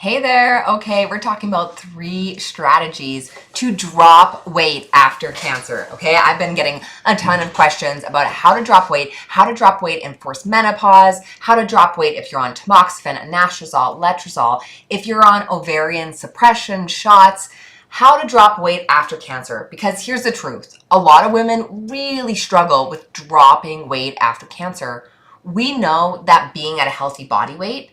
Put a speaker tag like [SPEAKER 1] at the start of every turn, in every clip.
[SPEAKER 1] Hey there. Okay, we're talking about 3 strategies to drop weight after cancer. Okay, I've been getting a ton of questions about how to drop weight in forced menopause, how to drop weight if you're on tamoxifen, anastrozole, letrozole, if you're on ovarian suppression shots, how to drop weight after cancer. Because here's the truth, a lot of women really struggle with dropping weight after cancer. We know that being at a healthy body weight,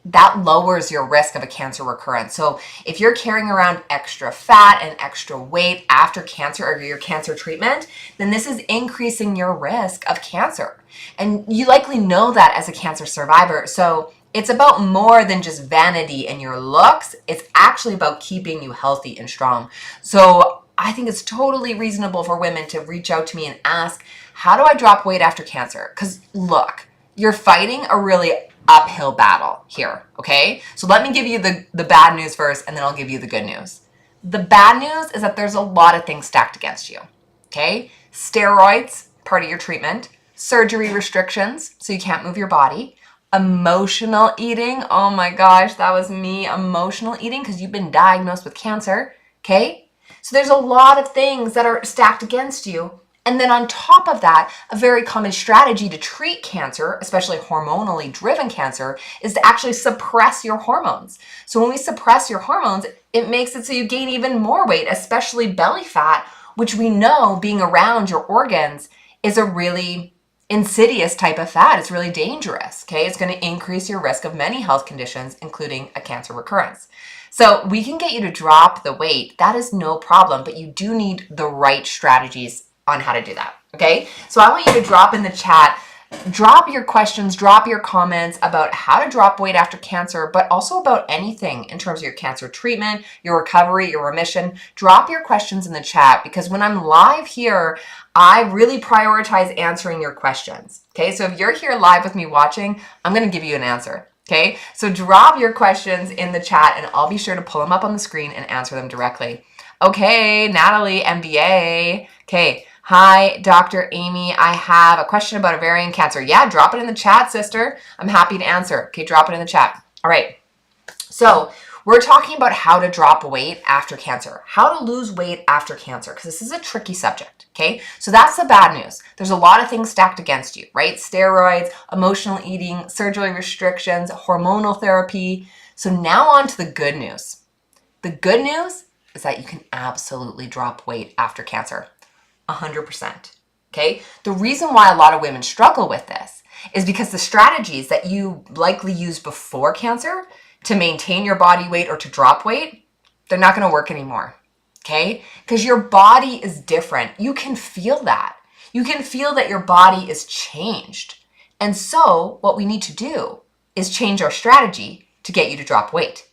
[SPEAKER 1] that lowers your risk of a cancer recurrence. So if you're carrying around extra fat and extra weight after cancer or your cancer treatment, then this is increasing your risk of cancer. And you likely know that as a cancer survivor. So it's about more than just vanity and your looks. It's actually about keeping you healthy and strong. So I think it's totally reasonable for women to reach out to me and ask, how do I drop weight after cancer? Because look, you're fighting a really uphill battle here, okay? So let me give you the bad news first, and then I'll give you the good news. The bad news is that there's a lot of things stacked against you, okay? Steroids, part of your treatment, surgery restrictions, so you can't move your body, emotional eating, oh my gosh, that was me, emotional eating, because you've been diagnosed with cancer, okay? So there's a lot of things that are stacked against you. And then on top of that, a very common strategy to treat cancer, especially hormonally driven cancer, is to actually suppress your hormones. So when we suppress your hormones, it makes it so you gain even more weight, especially belly fat, which we know being around your organs is a really insidious type of fat. It's really dangerous, okay? It's going to increase your risk of many health conditions, including a cancer recurrence. So we can get you to drop the weight. That is no problem, but you do need the right strategies on how to do that, okay? So I want you to drop in the chat, drop your questions, drop your comments about how to drop weight after cancer, but also about anything in terms of your cancer treatment, your recovery, your remission. Drop your questions in the chat, because when I'm live here, I really prioritize answering your questions, okay? So if you're here live with me watching, I'm gonna give you an answer. Okay, so drop your questions in the chat and I'll be sure to pull them up on the screen and answer them directly. Okay, Natalie, MBA. Okay, hi, Dr. Amy. I have a question about ovarian cancer. Yeah, drop it in the chat, sister. I'm happy to answer. Okay, drop it in the chat. All right, so we're talking about how to drop weight after cancer, how to lose weight after cancer, because this is a tricky subject, okay? So that's the bad news. There's a lot of things stacked against you, right? Steroids, emotional eating, surgery restrictions, hormonal therapy. So now on to the good news. The good news is that you can absolutely drop weight after cancer, 100%, okay? The reason why a lot of women struggle with this is because the strategies that you likely used before cancer to maintain your body weight or to drop weight, they're not going to work anymore, okay? Because your body is different. You can feel that. You can feel that your body is changed. And so what we need to do is change our strategy to get you to drop weight.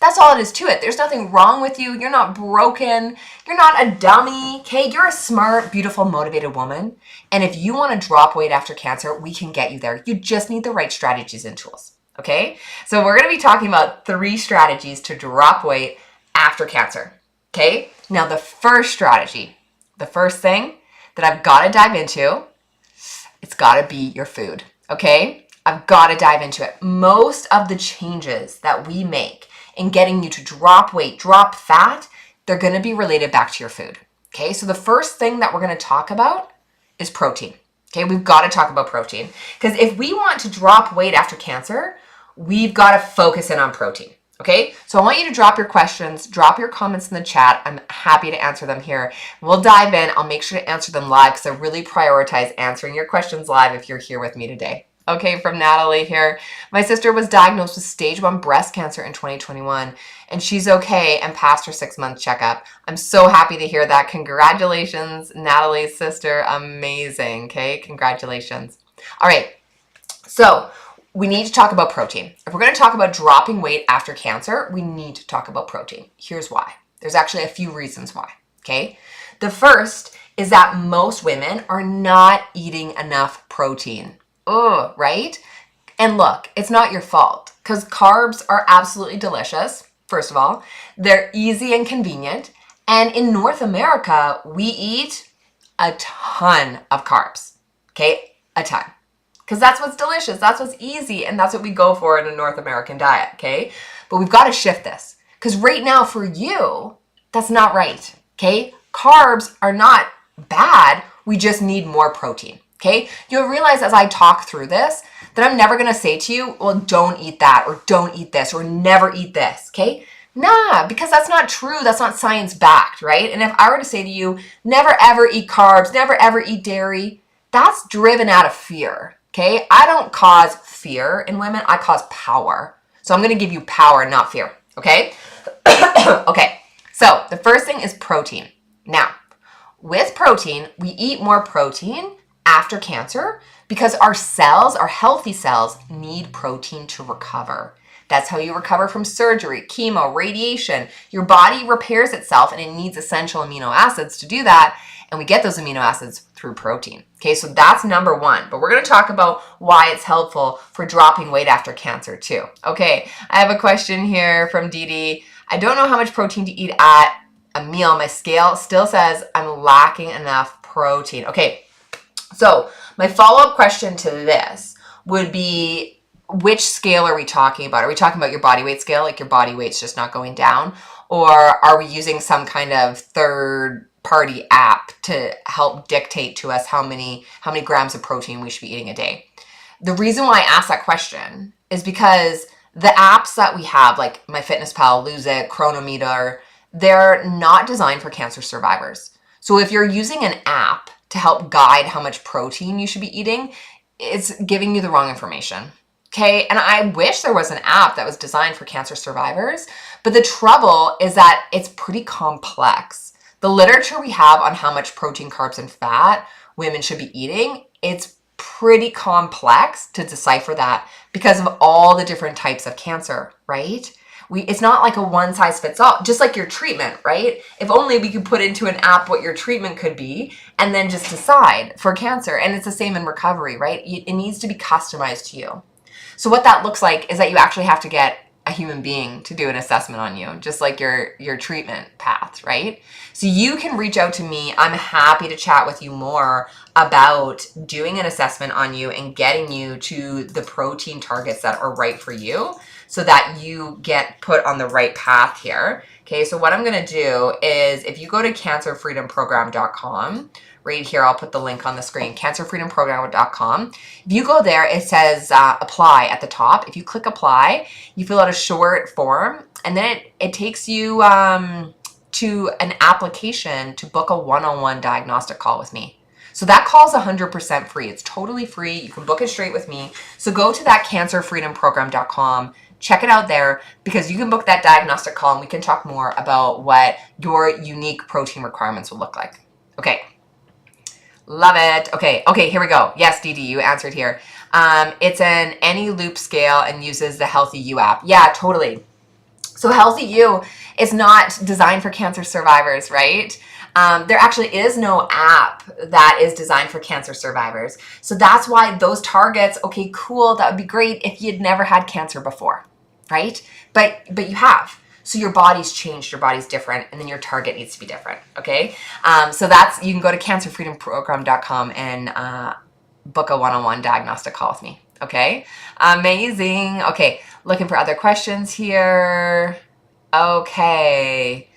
[SPEAKER 1] That's all it is to it. There's nothing wrong with you. You're not broken. You're not a dummy, okay? You're a smart, beautiful, motivated woman. And if you want to drop weight after cancer, we can get you there. You just need the right strategies and tools. Okay, so we're going to be talking about 3 strategies to drop weight after cancer. Okay, now the first strategy, the first thing that I've got to dive into, it's got to be your food. Okay, I've got to dive into it. Most of the changes that we make in getting you to drop weight, drop fat, they're going to be related back to your food. Okay, so the first thing that we're going to talk about is protein. Okay, we've got to talk about protein, because if we want to drop weight after cancer, we've got to focus in on protein. Okay, so I want you to drop your questions, drop your comments in the chat. I'm happy to answer them here. We'll dive in. I'll make sure to answer them live, because I really prioritize answering your questions live if you're here with me today. Okay, from Natalie here. My sister was diagnosed with stage 1 breast cancer in 2021, and she's okay and passed her 6-month checkup. I'm so happy to hear that. Congratulations, Natalie's sister. Amazing. Okay, congratulations. All right, so we need to talk about protein. If we're going to talk about dropping weight after cancer, we need to talk about protein. Here's why. There's actually a few reasons why. Okay, the first is that most women are not eating enough protein. Oh, right? And look, it's not your fault, because carbs are absolutely delicious. First of all, they're easy and convenient. And in North America, we eat a ton of carbs. Okay, a ton. because that's what's delicious, that's what's easy, and that's what we go for in a North American diet, okay? But we've got to shift this, because right now for you, that's not right, okay? Carbs are not bad, we just need more protein, okay? You'll realize as I talk through this that I'm never going to say to you, well, don't eat that, or don't eat this, or never eat this, okay? Nah, because that's not true. That's not science backed, right? And if I were to say to you, never ever eat carbs, never ever eat dairy, that's driven out of fear, okay? I don't cause fear in women, I cause power. So I'm going to give you power, not fear, okay? Okay, so the first thing is protein. Now, with protein, we eat more protein after cancer because our cells, our healthy cells, need protein to recover. That's how you recover from surgery, chemo, radiation. Your body repairs itself and it needs essential amino acids to do that. And we get those amino acids through protein. Okay, so that's number one. But we're going to talk about why it's helpful for dropping weight after cancer too. Okay, I have a question here from Dee Dee. I don't know how much protein to eat at a meal. My scale still says I'm lacking enough protein. Okay, so my follow-up question to this would be, which scale are we talking about? Are we talking about your body weight scale, like your body weight's just not going down? Or are we using some kind of third-party app to help dictate to us how many grams of protein we should be eating a day? The reason why I asked that question is because the apps that we have, like MyFitnessPal, Lose It, Chronometer, they're not designed for cancer survivors. So if you're using an app to help guide how much protein you should be eating, it's giving you the wrong information. Okay, and I wish there was an app that was designed for cancer survivors, but the trouble is that it's pretty complex. The literature we have on how much protein, carbs, and fat women should be eating, it's pretty complex to decipher that because of all the different types of cancer, right? It's not like a one size fits all, just like your treatment, right? If only we could put into an app what your treatment could be and then just decide for cancer. And it's the same in recovery, right? It needs to be customized to you. So what that looks like is that you actually have to get a human being to do an assessment on you, just like your treatment path, right? So you can reach out to me. I'm happy to chat with you more about doing an assessment on you and getting you to the protein targets that are right for you so that you get put on the right path here. Okay, so what I'm going to do is if you go to cancerfreedomprogram.com, right here, I'll put the link on the screen, cancerfreedomprogram.com. If you go there, it says apply at the top. If you click apply, you fill out a short form, and then it takes you to an application to book a one-on-one diagnostic call with me. So that call is 100% free. It's totally free. You can book it straight with me. So go to that cancerfreedomprogram.com. Check it out there because you can book that diagnostic call and we can talk more about what your unique protein requirements will look like. Okay. Love it. Okay, here we go. Yes, Dee Dee, you answered here. It's an any loop scale and uses the Healthy You app. Yeah, totally. So Healthy You is not designed for cancer survivors, right? There actually is no app that is designed for cancer survivors. So that's why those targets, okay, cool, that would be great if you'd never had cancer before, right? But you have. So your body's changed, your body's different, and then your target needs to be different, okay? So you can go to cancerfreedomprogram.com and book a one-on-one diagnostic call with me, okay? Amazing. Okay, looking for other questions here. Okay,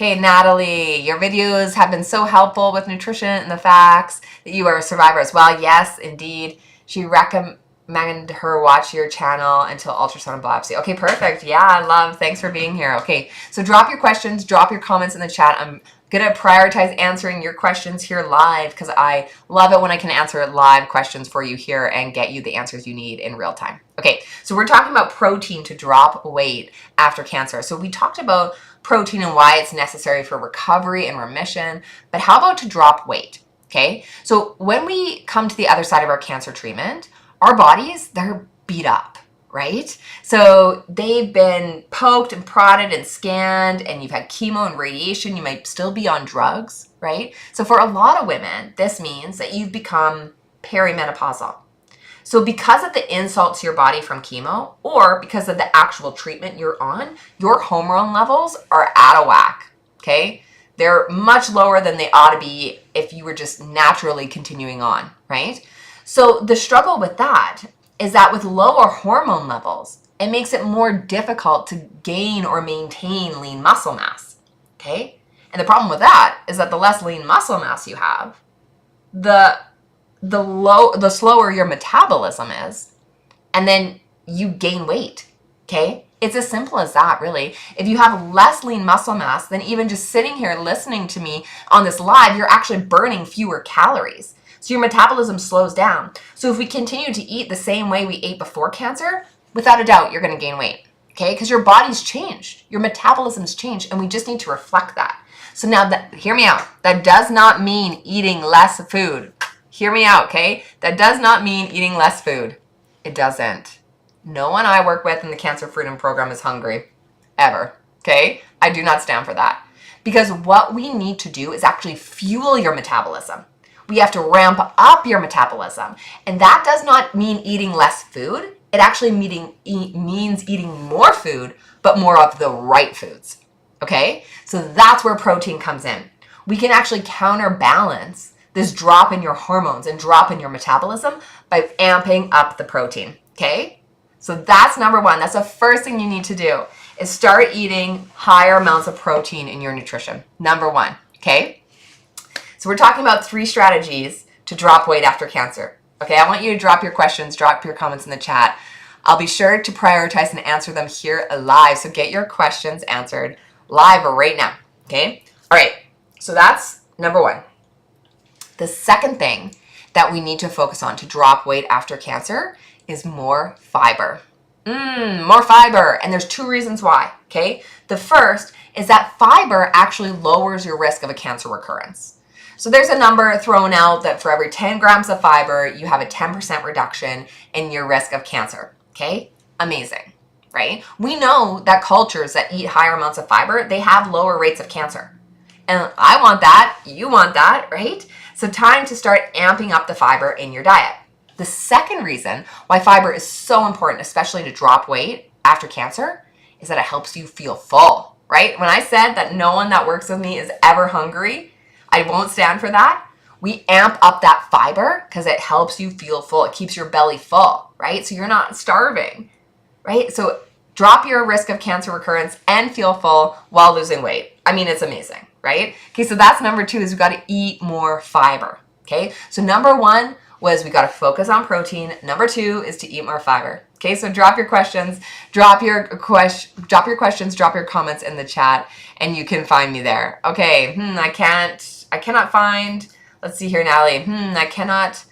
[SPEAKER 1] Natalie, your videos have been so helpful with nutrition and the facts that you are a survivor as well. Yes, indeed. She recommended her watch your channel until ultrasound and biopsy. Okay, perfect. Yeah, thanks for being here. Okay, so drop your questions, drop your comments in the chat. I'm going to prioritize answering your questions here live because I love it when I can answer live questions for you here and get you the answers you need in real time. Okay, so we're talking about protein to drop weight after cancer. So we talked about protein and why it's necessary for recovery and remission, but how about to drop weight? Okay, so when we come to the other side of our cancer treatment, our bodies, they're beat up, right? So they've been poked and prodded and scanned, and you've had chemo and radiation. You might still be on drugs, right? So for a lot of women, this means that you've become perimenopausal. So because of the insult to your body from chemo, or because of the actual treatment you're on, your hormone levels are out of whack, okay? They're much lower than they ought to be if you were just naturally continuing on, right? So the struggle with that is that with lower hormone levels, it makes it more difficult to gain or maintain lean muscle mass, okay? And the problem with that is that the less lean muscle mass you have, the slower your metabolism is, and then you gain weight, okay? It's as simple as that, really. If you have less lean muscle mass, then even just sitting here listening to me on this live, you're actually burning fewer calories. So your metabolism slows down. So if we continue to eat the same way we ate before cancer, without a doubt, you're going to gain weight, okay? Because your body's changed. Your metabolism's changed, and we just need to reflect that. So now, hear me out. That does not mean eating less food. Hear me out, okay? That does not mean eating less food. It doesn't. No one I work with in the Cancer Freedom Program is hungry, ever, okay? I do not stand for that. Because what we need to do is actually fuel your metabolism. We have to ramp up your metabolism. And that does not mean eating less food. It actually means eating more food, but more of the right foods, okay? So that's where protein comes in. We can actually counterbalance this drop in your hormones and drop in your metabolism by amping up the protein, okay? So that's number one. That's the first thing you need to do is start eating higher amounts of protein in your nutrition. Number one, okay? So we're talking about 3 strategies to drop weight after cancer. Okay, I want you to drop your questions, drop your comments in the chat. I'll be sure to prioritize and answer them here live. So get your questions answered live right now, okay? All right, so that's number one. The second thing that we need to focus on to drop weight after cancer is more fiber. More fiber, and there's 2 reasons why, okay? The first is that fiber actually lowers your risk of a cancer recurrence. So there's a number thrown out that for every 10 grams of fiber, you have a 10% reduction in your risk of cancer, okay? Amazing, right? We know that cultures that eat higher amounts of fiber, they have lower rates of cancer. And I want that, you want that, right? So time to start amping up the fiber in your diet. The second reason why fiber is so important, especially to drop weight after cancer, is that it helps you feel full, right? When I said that no one that works with me is ever hungry, I won't stand for that. We amp up that fiber because it helps you feel full. It keeps your belly full, right? So you're not starving, right? So drop your risk of cancer recurrence and feel full while losing weight. I mean, it's amazing, right? Okay, so that's number 2 is we got to eat more fiber, okay? So number 1 was we got to focus on protein. Number 2 is to eat more fiber. Okay, so drop your questions, drop your comments in the chat, and you can find me there. Okay, I cannot find, let's see here, Natalie. I cannot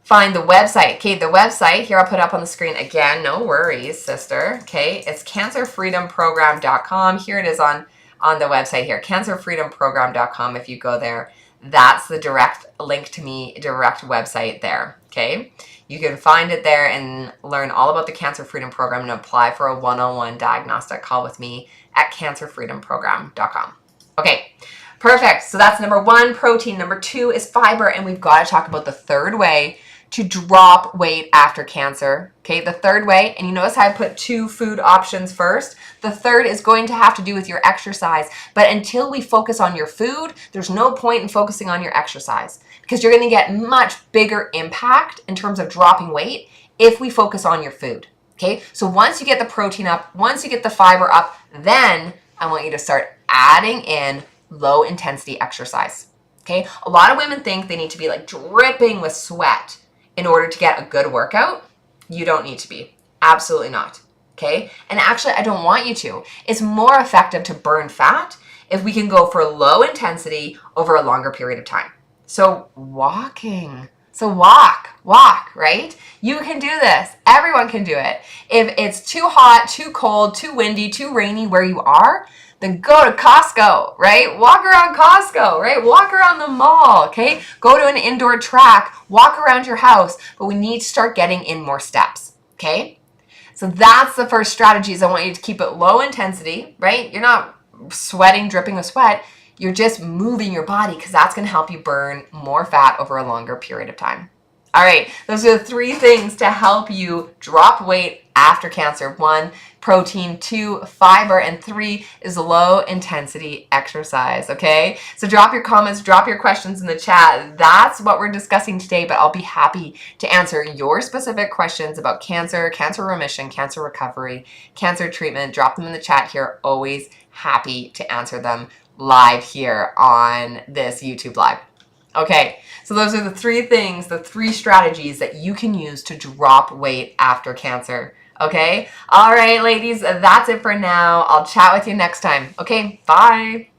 [SPEAKER 1] find the website. Okay, the website, here I'll put up on the screen again. No worries, sister. Okay, it's cancerfreedomprogram.com. Here it is on the website here, cancerfreedomprogram.com. If you go there, that's the direct link to me, direct website there, okay? You can find it there and learn all about the Cancer Freedom Program and apply for a one-on-one diagnostic call with me at cancerfreedomprogram.com. Okay, perfect. So that's number 1, protein. Number 2 is fiber, and we've got to talk about the third way to drop weight after cancer. Okay, the third way, and you notice how I put 2 food options first. The third is going to have to do with your exercise. But until we focus on your food, there's no point in focusing on your exercise because you're going to get much bigger impact in terms of dropping weight if we focus on your food. Okay, so once you get the protein up, once you get the fiber up, then I want you to start adding in low intensity exercise. Okay, a lot of women think they need to be like dripping with sweat in order to get a good workout. You don't need to be. Absolutely not. Okay? And actually, I don't want you to. It's more effective to burn fat if we can go for low intensity over a longer period of time. So walking. So walk, right? You can do this. Everyone can do it. If it's too hot, too cold, too windy, too rainy where you are, then go to Costco, right? Walk around Costco, right? Walk around the mall, okay? Go to an indoor track, walk around your house, but we need to start getting in more steps, okay? So that's the first strategy is I want you to keep it low intensity, right? You're not sweating, dripping with sweat. You're just moving your body because that's going to help you burn more fat over a longer period of time. All right, those are the 3 things to help you drop weight after cancer. 1, protein. 2, fiber. And 3 is low intensity exercise. Okay, so drop your comments, drop your questions in the chat. That's what we're discussing today, but I'll be happy to answer your specific questions about cancer, cancer remission, cancer recovery, cancer treatment. Drop them in the chat here. Always happy to answer them live here on this YouTube Live. Okay, so those are the 3 things, the 3 strategies that you can use to drop weight after cancer. Okay, all right, ladies, that's it for now. I'll chat with you next time. Okay, bye.